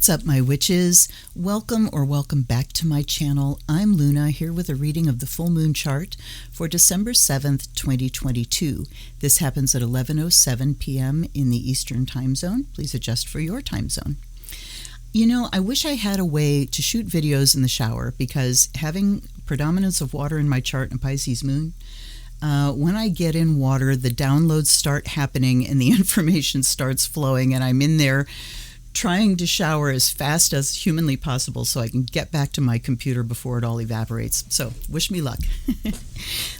What's up, my witches? Welcome back to my channel. I'm Luna, here with a reading of the full moon chart for December 7th, 2022. This happens at 11:07 p.m. in the Eastern time zone. Please adjust for your time zone. You know, I wish I had a way to shoot videos in the shower, because having predominance of water in my chart and Pisces moon, when I get in water, the downloads start happening and the information starts flowing, and I'm in there trying to shower as fast as humanly possible so I can get back to my computer before it all evaporates. So wish me luck.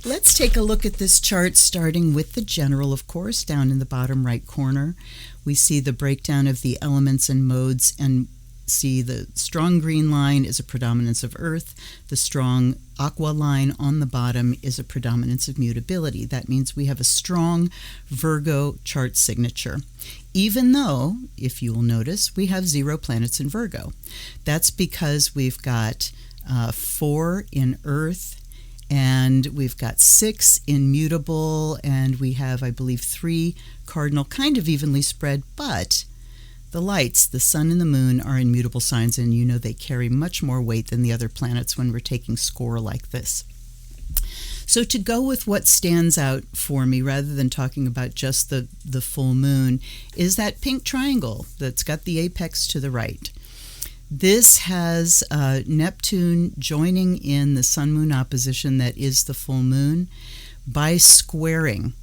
Let's take a look at this chart, starting with the general, of course. Down in the bottom right corner, we see the breakdown of the elements and modes, and see the strong green line is a predominance of earth. The strong aqua line on the bottom is a predominance of mutability. That means we have a strong Virgo chart signature, even though, if you will notice, we have 0 planets in Virgo. That's because we've got 4 in earth, and we've got 6 in mutable, and we have, I believe, 3 cardinal, kind of evenly spread, but the lights, the sun and the moon, are in mutable signs, and you know they carry much more weight than the other planets when we're taking score like this. So to go with what stands out for me, rather than talking about just the full moon, is that pink triangle that's got the apex to the right. This has Neptune joining in the sun-moon opposition that is the full moon by squaring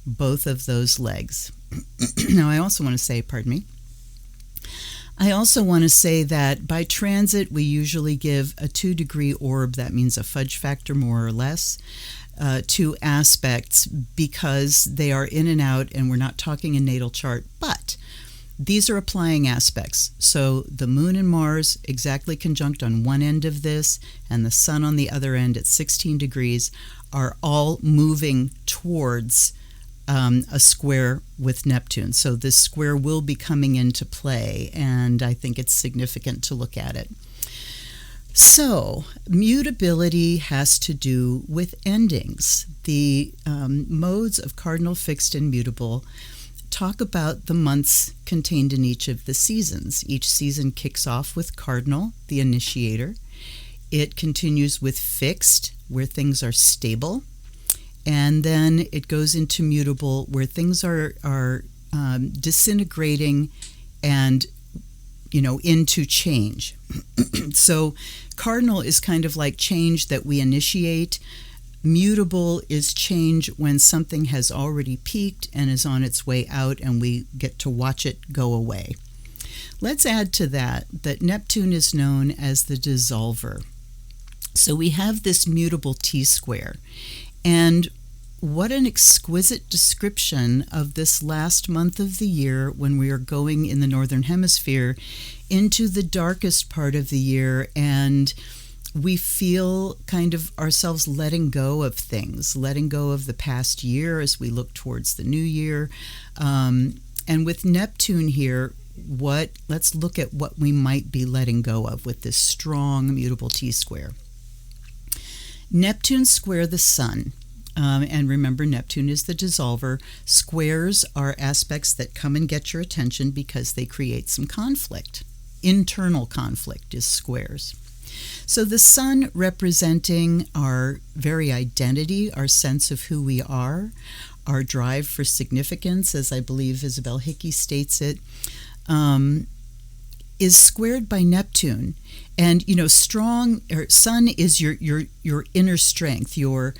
both of those legs. Now, I also want to say, that by transit, we usually give a 2-degree orb, that means a fudge factor more or less, to aspects, because they are in and out, and we're not talking a natal chart, but these are applying aspects. So the moon and Mars exactly conjunct on one end of this, and the sun on the other end at 16 degrees are all moving towards a square with Neptune. So this square will be coming into play, and I think it's significant to look at it. So mutability has to do with endings. The modes of cardinal, fixed, and mutable talk about the months contained in each of the seasons. Each season kicks off with cardinal, the initiator. It continues with fixed, where things are stable. And then it goes into mutable, where things are disintegrating and, into change. So cardinal is kind of like change that we initiate. Mutable is change when something has already peaked and is on its way out, and we get to watch it go away. Let's add to that Neptune is known as the dissolver. So we have this mutable T-square. And what an exquisite description of this last month of the year, when we are going in the Northern Hemisphere into the darkest part of the year, and we feel kind of ourselves letting go of things, letting go of the past year as we look towards the new year. And with Neptune here, let's look at what we might be letting go of with this strong mutable T-square. Neptune square the sun. And remember, Neptune is the dissolver. Squares are aspects that come and get your attention because they create some conflict. Internal conflict is squares. So the sun representing our very identity, our sense of who we are, our drive for significance, as I believe Isabel Hickey states it, is squared by Neptune. And strong, or sun is your inner strength, your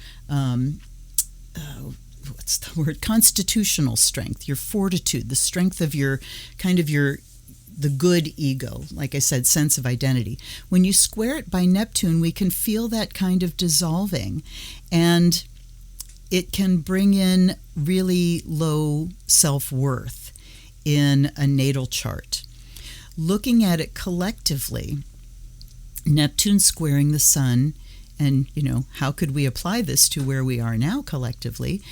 what's the word? Constitutional strength, your fortitude, the strength of the good ego, like I said, sense of identity. When you square it by Neptune, we can feel that kind of dissolving, and it can bring in really low self-worth in a natal chart. Looking at it collectively, Neptune squaring the sun, and how could we apply this to where we are now collectively?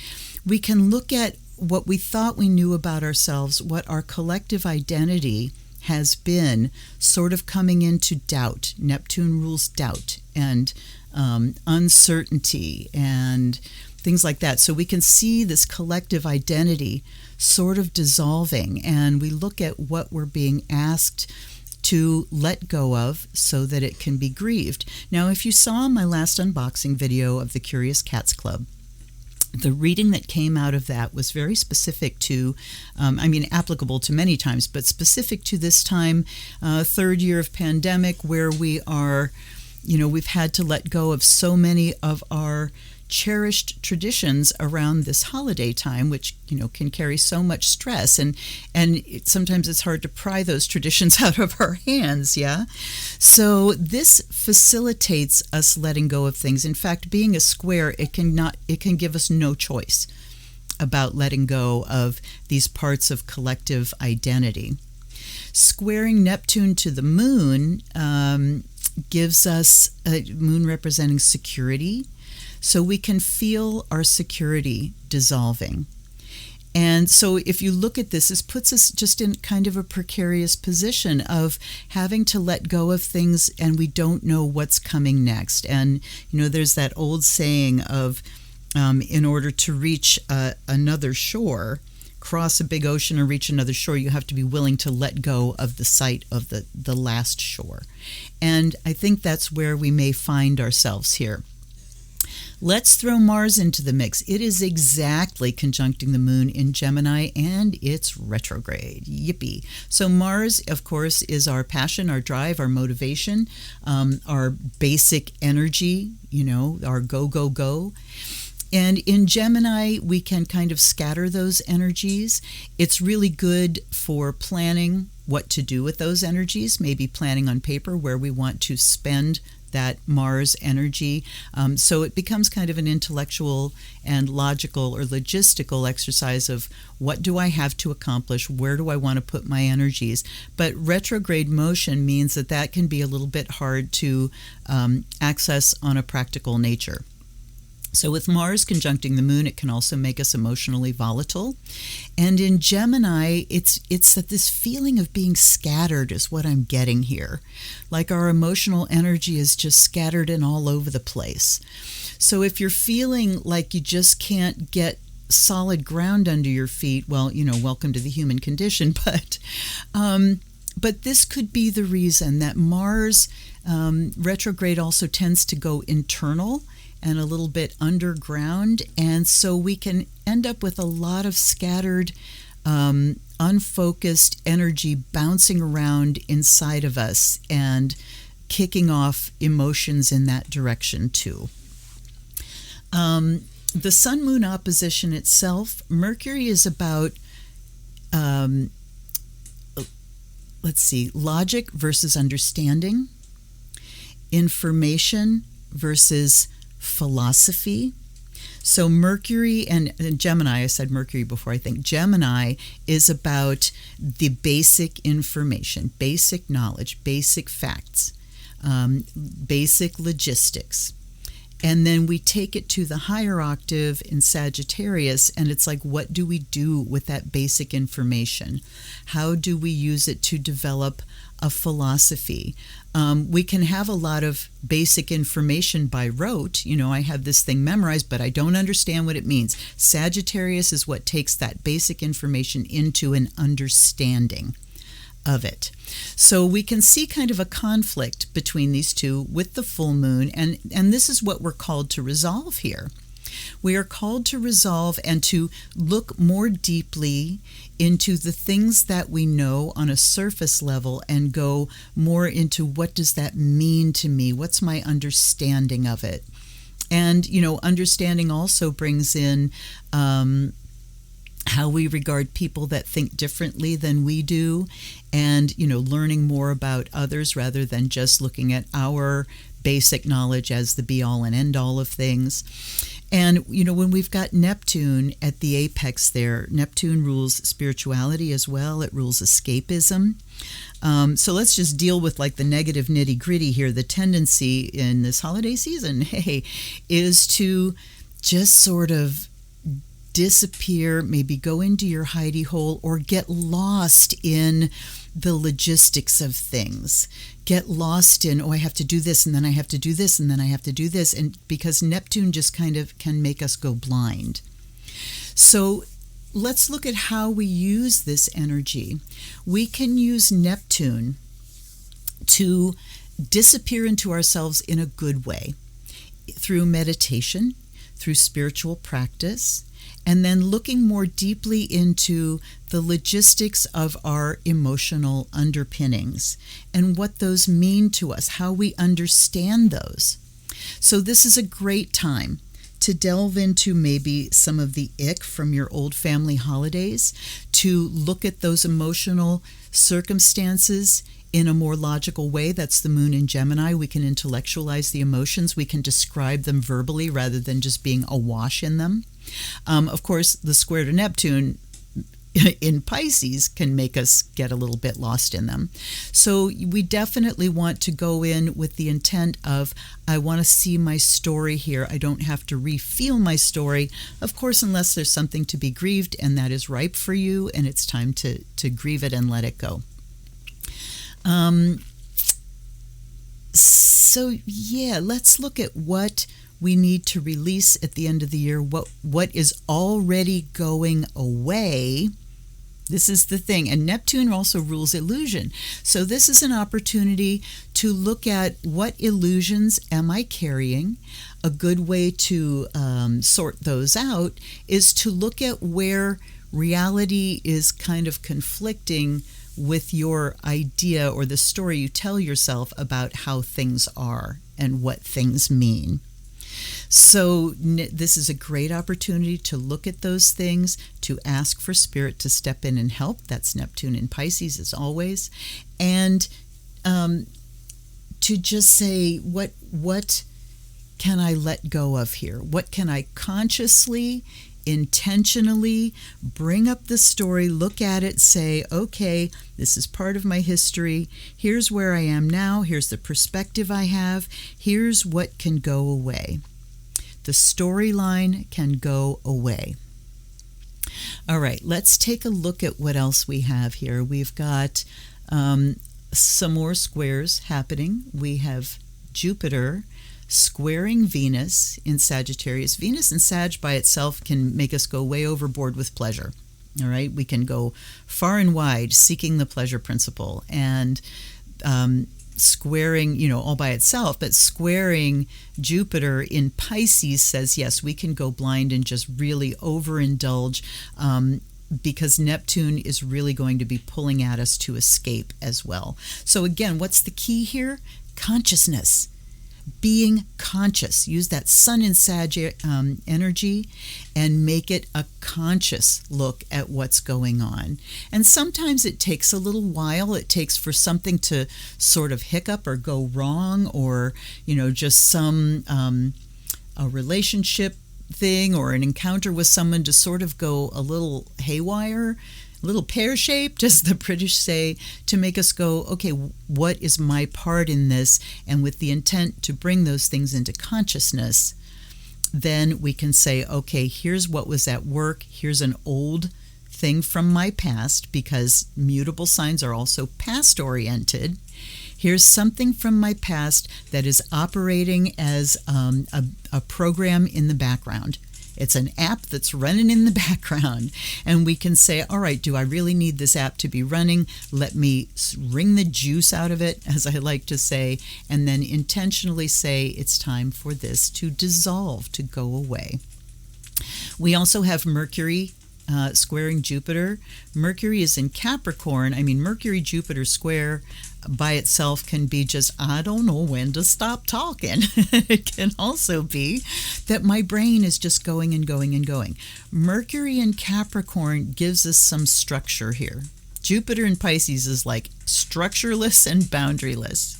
We can look at what we thought we knew about ourselves, what our collective identity has been, sort of coming into doubt. Neptune rules doubt and uncertainty and things like that. So we can see this collective identity sort of dissolving, and we look at what we're being asked to let go of so that it can be grieved. Now, if you saw my last unboxing video of the Curious Cats Club, the reading that came out of that was very specific to, applicable to many times, but specific to this time, third year of pandemic, where we are, we've had to let go of so many of our cherished traditions around this holiday time, which can carry so much stress, and sometimes it's hard to pry those traditions out of our hands. So this facilitates us letting go of things. In fact, being a square, it can give us no choice about letting go of these parts of collective identity. Squaring Neptune to the moon gives us a moon representing security. So we can feel our security dissolving. And so if you look at this puts us just in kind of a precarious position of having to let go of things, and we don't know what's coming next. And, there's that old saying of, in order to reach another shore, cross a big ocean or reach another shore, you have to be willing to let go of the sight of the last shore. And I think that's where we may find ourselves here. Let's throw Mars into the mix. It is exactly conjuncting the moon in Gemini, and it's retrograde. Yippee. So Mars, of course, is our passion, our drive, our motivation, our basic energy, our go, go, go. And in Gemini, we can kind of scatter those energies. It's really good for planning what to do with those energies, maybe planning on paper where we want to spend that Mars energy. So it becomes kind of an intellectual and logical or logistical exercise of what do I have to accomplish? Where do I want to put my energies? But retrograde motion means that can be a little bit hard to access on a practical nature. So with Mars conjuncting the moon, it can also make us emotionally volatile. And in Gemini, it's that this feeling of being scattered is what I'm getting here. Like our emotional energy is just scattered and all over the place. So if you're feeling like you just can't get solid ground under your feet, well, welcome to the human condition. But this could be the reason that Mars retrograde also tends to go internal and a little bit underground, and so we can end up with a lot of scattered, unfocused energy bouncing around inside of us and kicking off emotions in that direction too. The Sun-Moon opposition itself, Mercury is about, logic versus understanding, information versus philosophy. So Mercury and Gemini, I said Mercury before, I think Gemini is about the basic information, basic knowledge, basic facts, basic logistics. And then we take it to the higher octave in Sagittarius, and it's like, what do we do with that basic information? How do we use it to develop a philosophy? We can have a lot of basic information by rote. I have this thing memorized, but I don't understand what it means. Sagittarius is what takes that basic information into an understanding of it. So we can see kind of a conflict between these two with the full moon, and this is what we're called to resolve here. We are called to resolve and to look more deeply into the things that we know on a surface level and go more into what does that mean to me? What's my understanding of it? And, understanding also brings in how we regard people that think differently than we do, and learning more about others rather than just looking at our basic knowledge as the be-all and end-all of things. And when we've got Neptune at the apex there, Neptune rules spirituality as well. It rules escapism. So let's just deal with like the negative nitty-gritty here. The tendency in this holiday season, is to just sort of disappear, maybe go into your hidey hole, or get lost in the logistics of things. Get lost in, I have to do this, and then I have to do this, and then I have to do this, and because Neptune just kind of can make us go blind. So let's look at how we use this energy. We can use Neptune to disappear into ourselves in a good way through meditation, through spiritual practice, and then looking more deeply into the logistics of our emotional underpinnings and what those mean to us, how we understand those. So this is a great time to delve into maybe some of the ick from your old family holidays, to look at those emotional circumstances in a more logical way. That's the moon in Gemini. We can intellectualize the emotions. We can describe them verbally rather than just being awash in them. Of course, the square to Neptune in Pisces can make us get a little bit lost in them. So we definitely want to go in with the intent of, I want to see my story here. I don't have to re-feel my story, of course, unless there's something to be grieved and that is ripe for you and it's time to grieve it and let it go. So yeah, let's look at what we need to release at the end of the year, what is already going away. This is the thing. And Neptune also rules illusion. So this is an opportunity to look at what illusions am I carrying. A good way to sort those out is to look at where reality is kind of conflicting with your idea or the story you tell yourself about how things are and what things mean. So this is a great opportunity to look at those things, to ask for Spirit to step in and help. That's Neptune in Pisces as always. And to just say, what can I let go of here? What can I consciously, intentionally bring up the story, look at it, say, okay, this is part of my history. Here's where I am now. Here's the perspective I have. Here's what can go away. The storyline can go away. All right, let's take a look at what else we have here. We've got some more squares happening. We have Jupiter squaring Venus in Sagittarius. Venus in Sag by itself can make us go way overboard with pleasure. All right, we can go far and wide seeking the pleasure principle, and squaring, all by itself, but squaring Jupiter in Pisces says, yes, we can go blind and just really overindulge, because Neptune is really going to be pulling at us to escape as well. So again, what's the key here? Consciousness. Being conscious. Use that Sun in Sag energy and make it a conscious look at what's going on. And sometimes it takes a little while. It takes for something to sort of hiccup or go wrong, or just some a relationship thing or an encounter with someone to sort of go a little haywire, a little pear-shaped, as the British say, to make us go, okay, what is my part in this? And with the intent to bring those things into consciousness, then we can say, okay, here's what was at work. Here's an old thing from my past, because mutable signs are also past-oriented. Here's something from my past that is operating as a program in the background. It's an app that's running in the background, and we can say, all right, do I really need this app to be running? Let me wring the juice out of it, as I like to say, and then intentionally say it's time for this to dissolve, to go away. We also have Mercury squaring Jupiter. Mercury is in Capricorn. Mercury-Jupiter square by itself can be just, I don't know when to stop talking. It can also be that my brain is just going and going and going. Mercury in Capricorn gives us some structure here. Jupiter in Pisces is like structureless and boundaryless.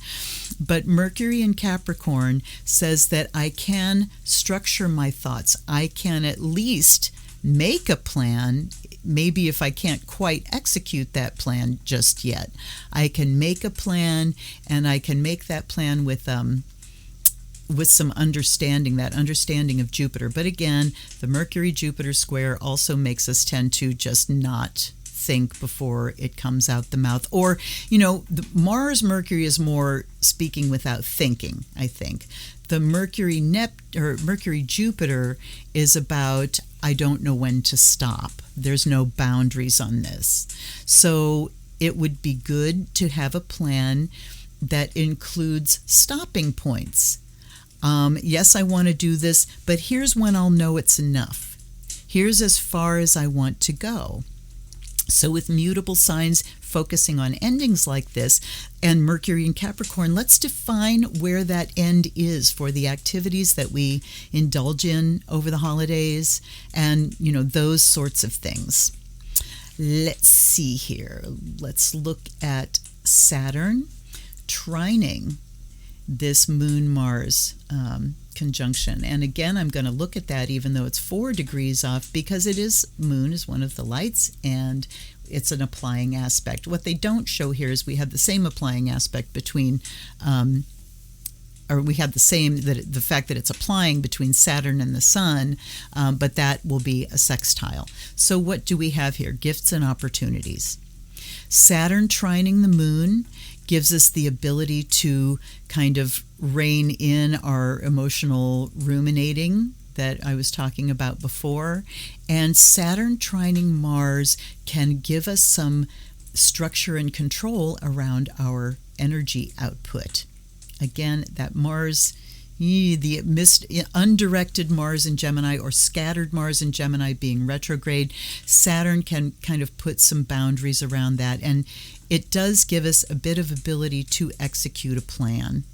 But Mercury in Capricorn says that I can structure my thoughts. I can at least make a plan. Maybe if I can't quite execute that plan just yet, I can make a plan, and I can make that plan with some understanding, that understanding of Jupiter. But again, the Mercury-Jupiter square also makes us tend to just not think before it comes out the mouth. Or, the Mars-Mercury is more speaking without thinking, I think. The Mercury-Jupiter is about, I don't know when to stop. There's no boundaries on this. So it would be good to have a plan that includes stopping points. Yes, I want to do this, but here's when I'll know it's enough. Here's as far as I want to go. So with mutable signs focusing on endings like this, and Mercury in Capricorn, let's define where that end is for the activities that we indulge in over the holidays and, those sorts of things. Let's see here. Let's look at Saturn trining this Moon-Mars conjunction. And again, I'm going to look at that even though it's 4 degrees off, because Moon is one of the lights and it's an applying aspect. What they don't show here is we have the same applying aspect between, we have the fact that it's applying between Saturn and the Sun, but that will be a sextile. So what do we have here? Gifts and opportunities. Saturn trining the Moon gives us the ability to kind of rein in our emotional ruminating that I was talking about before. And Saturn trining Mars can give us some structure and control around our energy output. Again, that Mars, the undirected Mars in Gemini or scattered Mars in Gemini being retrograde, Saturn can kind of put some boundaries around that. And it does give us a bit of ability to execute a plan,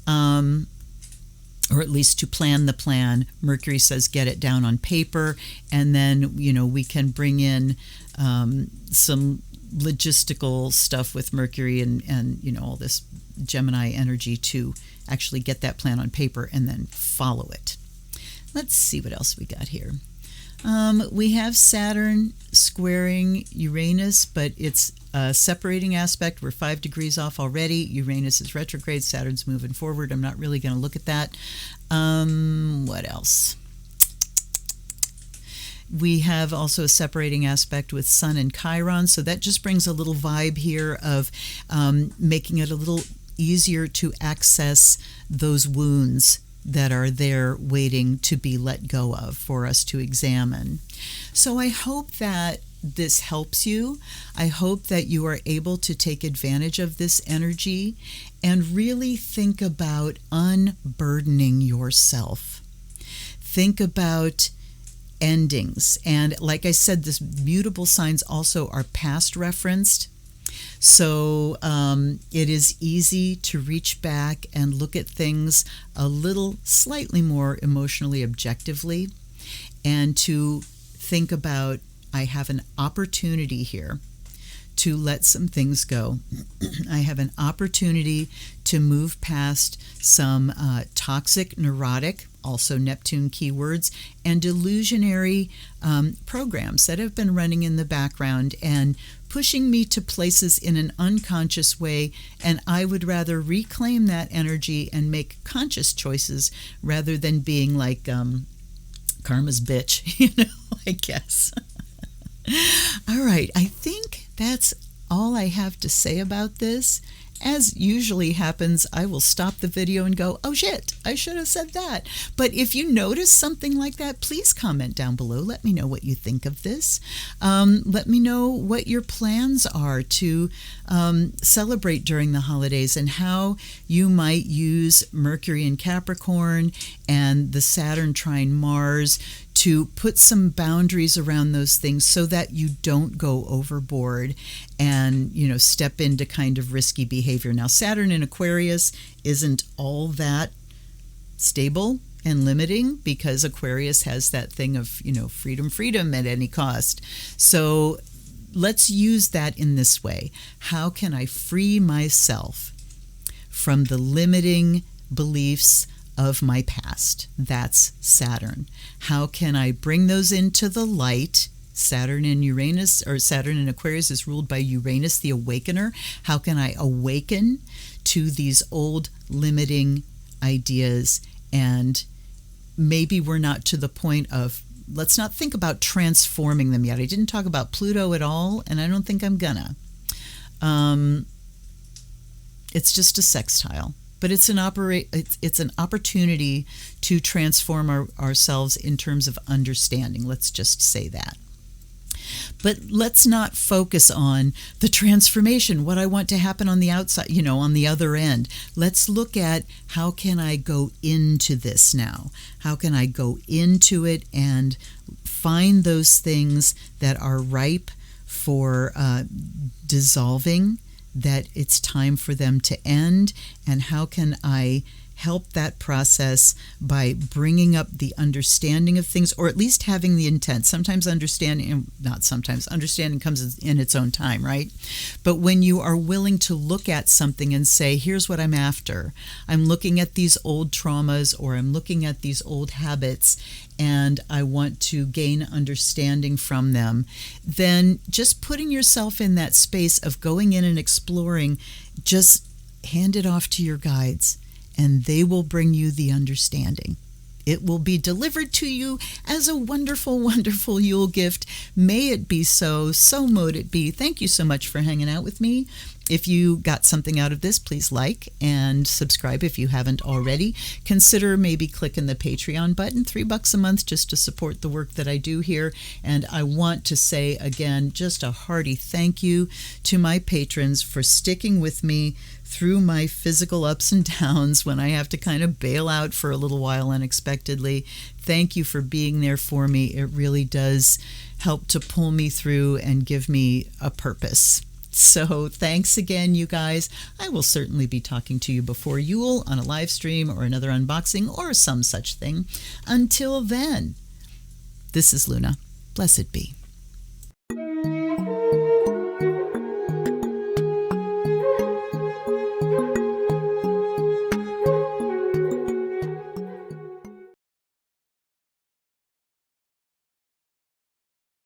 or at least to plan the plan. Mercury says get it down on paper, and then, we can bring in some logistical stuff with Mercury and all this Gemini energy to actually get that plan on paper and then follow it. Let's see what else we got here. We have Saturn squaring Uranus, but it's a separating aspect. We're 5 degrees off already. Uranus is retrograde. Saturn's moving forward. I'm not really going to look at that. What else? We have also a separating aspect with Sun and Chiron. So that just brings a little vibe here of making it a little easier to access those wounds that are there waiting to be let go of for us to examine. So I hope that this helps you. I hope that you are able to take advantage of this energy and really think about unburdening yourself. Think about endings. And like I said, this mutable signs also are past referenced. So it is easy to reach back and look at things a little slightly more emotionally objectively, and to think about, I have an opportunity here to let some things go. I have an opportunity to move past some toxic, neurotic, also Neptune keywords, and illusionary programs that have been running in the background and pushing me to places in an unconscious way, and I would rather reclaim that energy and make conscious choices rather than being like karma's bitch, I guess. All right, I think that's all I have to say about this. As usually happens, I will stop the video and go, oh shit, I should have said that. But if you notice something like that, please comment down below. Let me know what you think of this. Let me know what your plans are to celebrate during the holidays and how you might use Mercury in Capricorn and the Saturn trine Mars to put some boundaries around those things so that you don't go overboard and, step into kind of risky behavior. Now, Saturn in Aquarius isn't all that stable and limiting because Aquarius has that thing of, freedom at any cost. So let's use that in this way. How can I free myself from the limiting beliefs of my past? That's Saturn. How can I bring those into the light? Saturn in Uranus, or Saturn in Aquarius, is ruled by Uranus, the awakener. How can I awaken to these old limiting ideas? And maybe we're not to the point of, let's not think about transforming them yet. I didn't talk about Pluto at all, and I don't think I'm gonna. It's just a sextile. But it's an opportunity to transform ourselves in terms of understanding. Let's just say that. But let's not focus on the transformation, what I want to happen on the outside, on the other end. Let's look at, how can I go into this now? How can I go into it and find those things that are ripe for dissolving, that it's time for them to end? And how can I help that process by bringing up the understanding of things, or at least having the intent? Sometimes understanding comes in its own time, right? But when you are willing to look at something and say, here's what I'm after. I'm looking at these old traumas, or I'm looking at these old habits, and I want to gain understanding from them, then just putting yourself in that space of going in and exploring, just hand it off to your guides, and they will bring you the understanding. It will be delivered to you as a wonderful, wonderful Yule gift. May it be so. So mote it be. Thank you so much for hanging out with me. If you got something out of this, please like and subscribe if you haven't already. Consider maybe clicking the Patreon button, $3 a month, just to support the work that I do here. And I want to say again, just a hearty thank you to my patrons for sticking with me through my physical ups and downs when I have to kind of bail out for a little while unexpectedly. Thank you for being there for me. It really does help to pull me through and give me a purpose. So thanks again, you guys. I will certainly be talking to you before Yule on a live stream or another unboxing or some such thing. Until then, this is Luna. Blessed be.